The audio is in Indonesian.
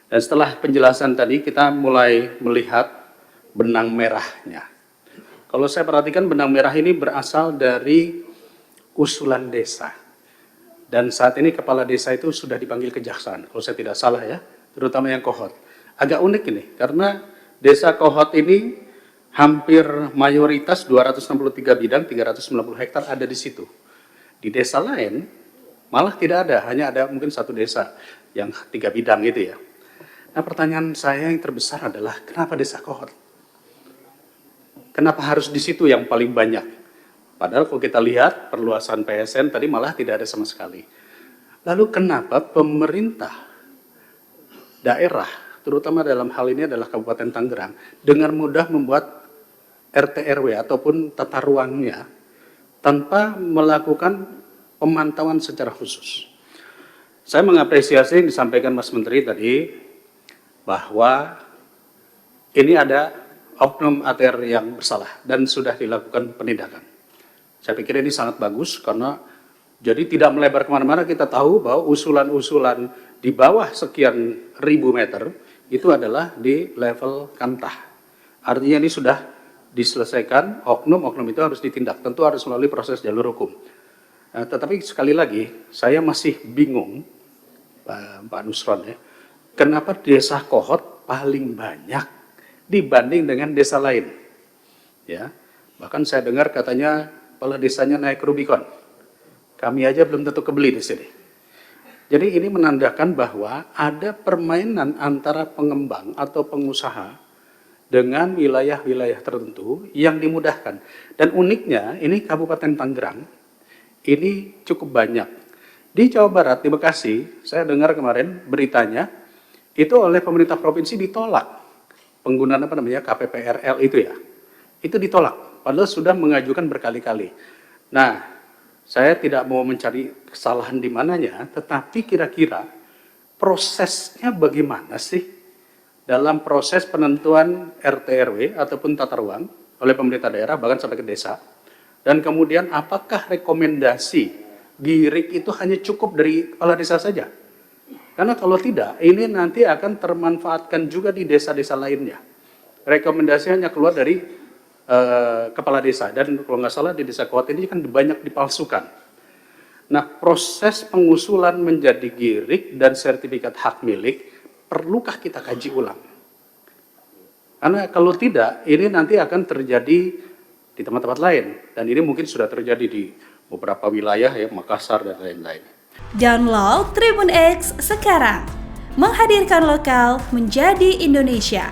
Dan setelah penjelasan tadi kita mulai melihat benang merahnya. Kalau saya perhatikan benang merah ini berasal dari usulan desa. Dan saat ini kepala desa itu sudah dipanggil kejaksaan, kalau saya tidak salah ya, terutama yang Kohot. Agak unik ini, karena desa Kohot ini hampir mayoritas 263 bidang, 390 hektar ada di situ. Di desa lain malah tidak ada, hanya ada mungkin satu desa yang 3 bidang gitu ya. Nah pertanyaan saya yang terbesar adalah kenapa desa Kohot? Kenapa harus di situ yang paling banyak? Padahal kalau kita lihat perluasan PSN tadi malah tidak ada sama sekali. Lalu kenapa pemerintah daerah, terutama dalam hal ini adalah Kabupaten Tangerang, dengan mudah membuat RT RW ataupun tata ruangnya tanpa melakukan pemantauan secara khusus? Saya mengapresiasi yang disampaikan Mas Menteri tadi, bahwa ini ada oknum ATR yang bersalah dan sudah dilakukan penindakan. Saya pikir ini sangat bagus karena jadi tidak melebar kemana-mana. Kita tahu bahwa usulan-usulan di bawah sekian ribu meter itu adalah di level kantah. Artinya ini sudah diselesaikan, oknum-oknum itu harus ditindak. Tentu harus melalui proses jalur hukum. Nah, tetapi sekali lagi saya masih bingung, Pak Nusron ya, kenapa desa Kohot paling banyak dibanding dengan desa lain? Ya, bahkan saya dengar katanya kepala desanya naik Rubicon. Kami aja belum tentu kebeli di sini. Jadi ini menandakan bahwa ada permainan antara pengembang atau pengusaha dengan wilayah-wilayah tertentu yang dimudahkan. Dan uniknya ini Kabupaten Tangerang ini cukup banyak. Di Jawa Barat, di Bekasi, saya dengar kemarin beritanya itu oleh pemerintah provinsi ditolak penggunaan KPPRL itu ya. Itu ditolak. Padahal sudah mengajukan berkali-kali. Nah, saya tidak mau mencari kesalahan di mananya, tetapi kira-kira prosesnya bagaimana sih dalam proses penentuan RT RW ataupun tata ruang oleh pemerintah daerah, bahkan sampai ke desa. Dan kemudian apakah rekomendasi GIRIK itu hanya cukup dari kepala desa saja? Karena kalau tidak, ini nanti akan termanfaatkan juga di desa-desa lainnya. Rekomendasi hanya keluar dari kepala desa, dan kalau nggak salah di desa Kohot ini kan banyak dipalsukan. Nah, proses pengusulan menjadi GIRIK dan sertifikat hak milik perlukah kita kaji ulang? Karena kalau tidak, ini nanti akan terjadi di tempat-tempat lain, dan ini mungkin sudah terjadi di beberapa wilayah ya, Makassar dan lain-lain. Download Tribun X sekarang, menghadirkan lokal menjadi Indonesia.